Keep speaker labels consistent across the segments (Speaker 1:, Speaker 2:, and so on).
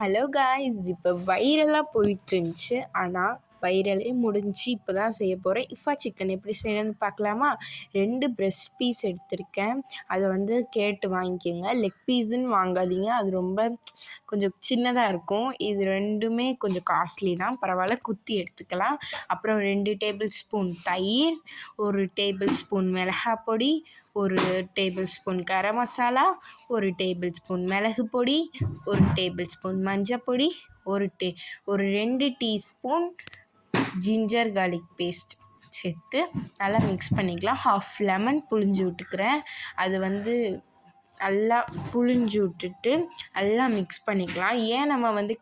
Speaker 1: Hello guys, இப்போ வைரலாக போயிட்டுருந்துச்சு. ஆனால் வைரலே முடிஞ்சு இப்போ தான் செய்ய போகிறேன். இஃபா சிக்கன் எப்படி செய்யணும்னு பார்க்கலாமா? 2 பிரெஸ்ட் பீஸ் எடுத்திருக்கேன். அதை வந்து கேட்டு வாங்கிக்கோங்க. லெக் பீஸுன்னு வாங்காதீங்க, அது ரொம்ப கொஞ்சம் சின்னதாக இருக்கும். இது ரெண்டுமே கொஞ்சம் காஸ்ட்லி தான், பரவாயில்ல, குத்தி எடுத்துக்கலாம். அப்புறம் 2 டேபிள் ஸ்பூன் தயிர், 1 டேபிள் ஸ்பூன் மிளகாய் பொடி, 1 table spoon garam masala, 1 table spoon மிளகு பொடி, 1 டேபிள் ஸ்பூன் மஞ்சள் பொடி, ஒரு 2 டீஸ்பூன் ஜிஞ்சர் கார்லிக் பேஸ்ட் சேர்த்து நல்லா மிக்ஸ் பண்ணிக்கலாம். 1/2 லெமன் புழிஞ்சு விட்டுக்கிறேன். அது வந்து நல்லா புழிஞ்சு விட்டுட்டு நல்லா மிக்ஸ் பண்ணிக்கலாம். ஏன் நம்ம வந்து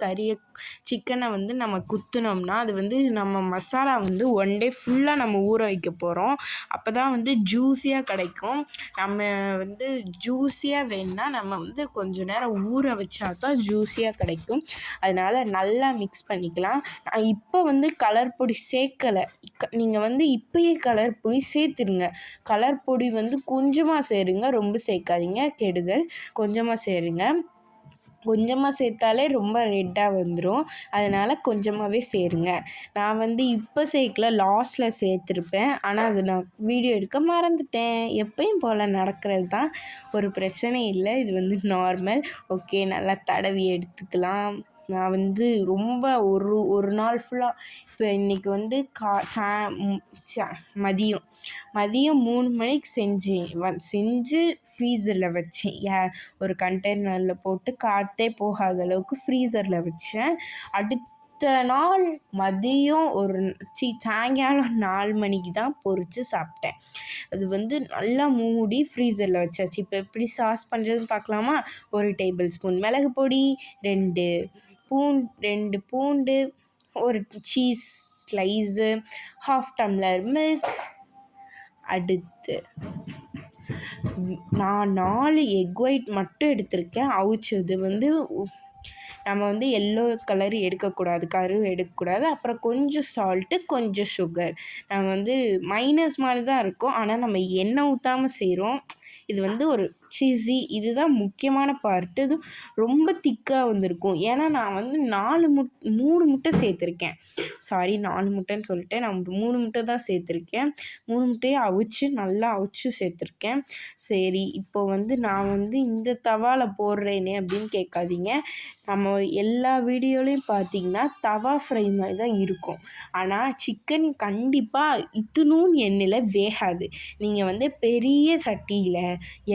Speaker 1: சிக்கனை வந்து நம்ம குத்துனோம்னா அது வந்து நம்ம மசாலா வந்து 1 டே ஃபுல்லாக நம்ம ஊற வைக்க போகிறோம். அப்போ தான் வந்து ஜூஸியாக கிடைக்கும். நம்ம வந்து ஜூஸியாக வேணுன்னா நம்ம வந்து கொஞ்சம் நேரம் ஊற வச்சா தான் ஜூஸியாக கிடைக்கும். அதனால் நல்லா மிக்ஸ் பண்ணிக்கலாம். நான் இப்போ வந்து கலர் பொடி சேர்க்கலை. நீங்கள் வந்து இப்போயே கலர் பொடி சேர்த்துருங்க. கலர் பொடி வந்து கொஞ்சமாக சேருங்க, ரொம்ப சேர்க்காதீங்க, கெடுதல். கொஞ்சமாக சேருங்க. கொஞ்சமாக சேர்த்தாலே ரொம்ப ரெட்டாக வந்துடும். அதனால் கொஞ்சமாகவே சேருங்க. நான் வந்து இப்போ சேர்க்கல, லாஸ்ட்டில் சேர்த்துருப்பேன். ஆனால் அது நான் வீடியோ எடுக்க மறந்துட்டேன். எப்பயும் போல் நடக்கிறது தான், ஒரு பிரச்சனை இல்லை. இது வந்து நார்மல். ஓகே, நல்லா தடவி எடுத்துக்கலாம். நான் வந்து ரொம்ப ஒரு நாள் ஃபுல்லாக இப்போ இன்றைக்கி வந்து மதியம் 3 மணிக்கு செஞ்சு ஃப்ரீசரில் வச்சேன். ஒரு கண்டெய்னரில் போட்டு காற்றே போகாத அளவுக்கு ஃப்ரீசரில் வச்சேன். அடுத்த நாள் மதியம் சாயங்காலம் 4 மணிக்கு தான் பொரித்து சாப்பிட்டேன். அது வந்து நல்லா மூடி ஃப்ரீசரில் வச்சாச்சு. இப்போ எப்படி சாஸ் பண்ணுறதுன்னு பார்க்கலாமா? 1 டேபிள் ஸ்பூன் மிளகு பொடி, 2 பூண்டு, 1 சீஸ் ஸ்லைஸு, 1/2 டம்ளர் மில்க். அடுத்து நான் 4 எக் ஒயிட் மட்டும் எடுத்திருக்கேன், அவிச்சது. வந்து நம்ம வந்து எல்லோ கலர் எடுக்கக்கூடாது, கரு எடுக்கக்கூடாது. அப்புறம் கொஞ்சம் சால்ட்டு, கொஞ்சம் சுகர். நம்ம வந்து மைனஸ் மாதிரி தான் இருக்கும், ஆனால் நம்ம எண்ணெய் ஊற்றாமல் செய்கிறோம். இது வந்து ஒரு சீஸி, இதுதான் முக்கியமான பார்ட்டு. இது ரொம்ப திக்காக வந்திருக்கும். ஏன்னா நான் வந்து 3 முட்டை சேர்த்துருக்கேன். 4 முட்டைன்னு சொல்லிட்டேன். நான் 3 முட்டை தான் சேர்த்துருக்கேன். 3 முட்டையை நல்லா அவிச்சு சேர்த்துருக்கேன். சரி, இப்போ வந்து நான் வந்து இந்த தவாவில் போடுறேனே அப்படின்னு கேட்காதீங்க. நம்ம எல்லா வீடியோலையும் பார்த்தீங்கன்னா தவா ஃப்ரை மாதிரி தான் இருக்கும். ஆனால் சிக்கன் கண்டிப்பாக இத்தினூண்டு எண்ணெயில் வேகாது. நீங்கள் வந்து பெரிய சட்டியில்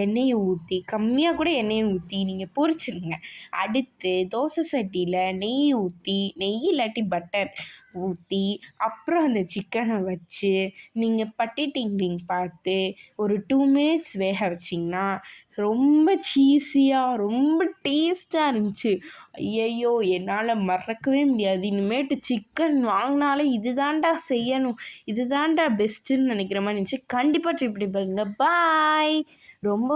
Speaker 1: எண்ணெயை ஊற்றி, கம்மியாக கூட எண்ணெயை ஊற்றி நீங்கள் பொரிச்சிடுங்க. அடுத்து தோசை சட்டியில் நெய் இல்லாட்டி பட்டர் ஊற்றி, அப்புறம் அந்த சிக்கனை வச்சு நீங்கள் பட்டி டிங்டிங் பார்த்து ஒரு 2 மினிட்ஸ் வேக வச்சிங்கன்னா ரொம்ப சீஸியாக ரொம்ப டேஸ்ட்டாக இருந்துச்சு. ஐயையோ, என்னால் மறக்கவே முடியாது. இனிமேட்டு சிக்கன் வாங்கினாலே இது தாண்டா செய்யணும், இது தாண்டா பெஸ்ட்டுன்னு நினைக்கிற மாதிரி இருந்துச்சு. கண்டிப்பாக ட்ரை பண்ணி பாருங்க. பாய். ரொம்ப